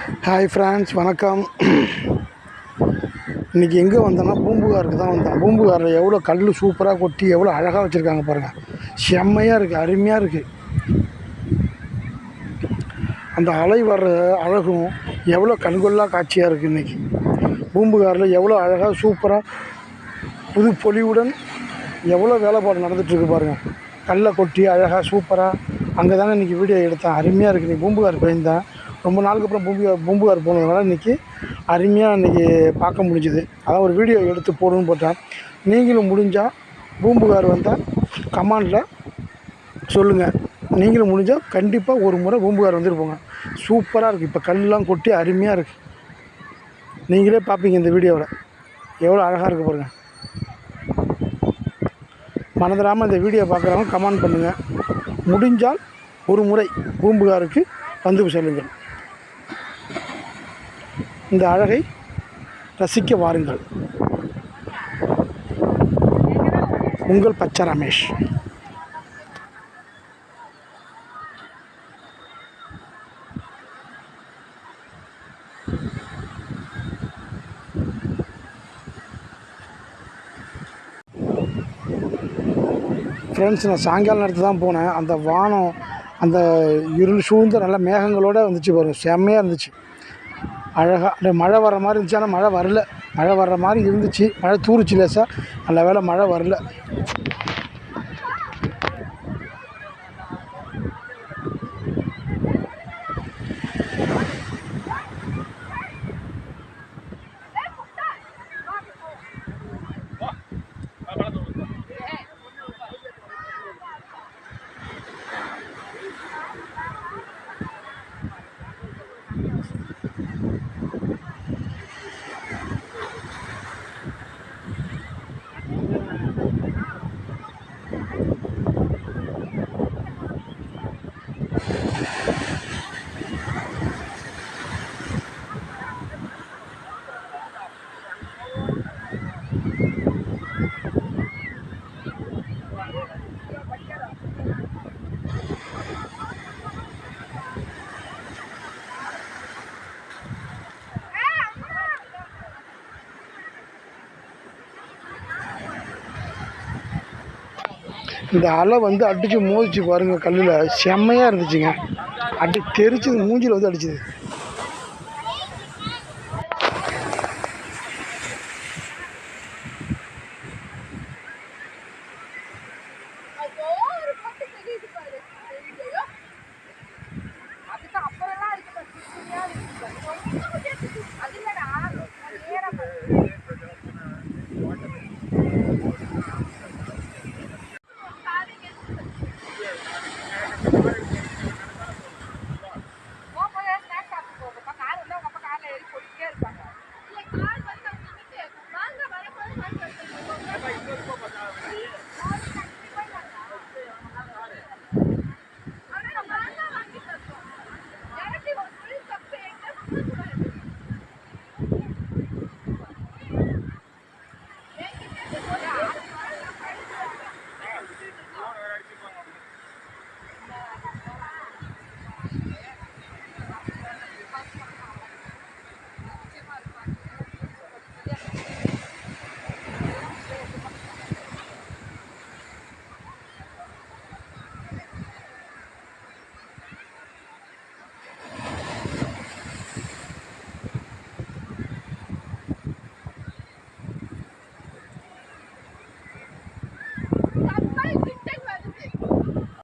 Hi friends, வணக்கம். இன்றைக்கி எங்கே வந்தோன்னா பூம்புகாருக்கு தான் வந்தோம். பூம்புகாரில் எவ்வளோ கல் சூப்பராக கொட்டி எவ்வளோ அழகாக வச்சுருக்காங்க பாருங்கள். செம்மையாக இருக்குது, அருமையாக இருக்குது. அந்த அலை வர்ற அழகும் எவ்வளோ கண்கொள்ளா காட்சியாக இருக்குது. இன்றைக்கி பூம்புகாரில் எவ்வளோ அழகாக சூப்பராக புது பொலிவுடன் எவ்வளோ வேலைப்பாடு நடந்துகிட்ருக்கு பாருங்கள். கல்லை கொட்டி அழகாக சூப்பராக அங்கே தானே இன்றைக்கி வீடியோ எடுத்தேன். அருமையாக இருக்குது. இன்றைக்கி பூம்புகார் போயிருந்தேன். ரொம்ப நாளுக்கு அப்புறம் பூம்புகார் போனதுனால இன்றைக்கி அருமையாக இன்றைக்கி பார்க்க முடிஞ்சுது. அதான் ஒரு வீடியோ எடுத்து போடணும்னு போட்டேன். நீங்களும் முடிஞ்சால் பூம்புகார் வந்தால் கமெண்டில் சொல்லுங்கள். நீங்களும் முடிஞ்சால் கண்டிப்பாக ஒரு முறை பூம்புகார் வந்துட்டு போங்க. சூப்பராக இருக்குது. இப்போ கல்லாம் கொட்டி அருமையாக இருக்குது. நீங்களே பார்ப்பீங்க இந்த வீடியோவில் எவ்வளோ அழகாக இருக்குது பாருங்கள். மறந்துடாமல் இந்த வீடியோ பார்க்குறவங்க கமெண்ட் பண்ணுங்கள். முடிஞ்சால் ஒரு முறை பூம்புகாருக்கு வந்து செல்லுங்கள். இந்த அழகை ரசிக்க வாருங்கள். உங்கள் பச்சை ரமேஷ். ஃப்ரெண்ட்ஸ், நான் சாயங்காலம் நேரத்தில் தான் போனேன். அந்த வானம் அந்த இருள் சூழ்ந்த நல்ல மேகங்களோடு வந்துச்சு பாருங்கள். செம்மையாக இருந்துச்சு. அழகாக அந்த மழை வர்ற மாதிரி இருந்துச்சு. ஆனால் மழை வரல. மழை வர்ற மாதிரி இருந்துச்சு. மழை தூரிச்சு லேசாக. நல்ல வேளை மழை வரல. இந்த அலை அடித்து மோதிச்சு பாருங்கள். கல்லில் செம்மையாக இருந்துச்சுங்க. அடி தெரிச்சு மூஞ்சில் அடிச்சுது.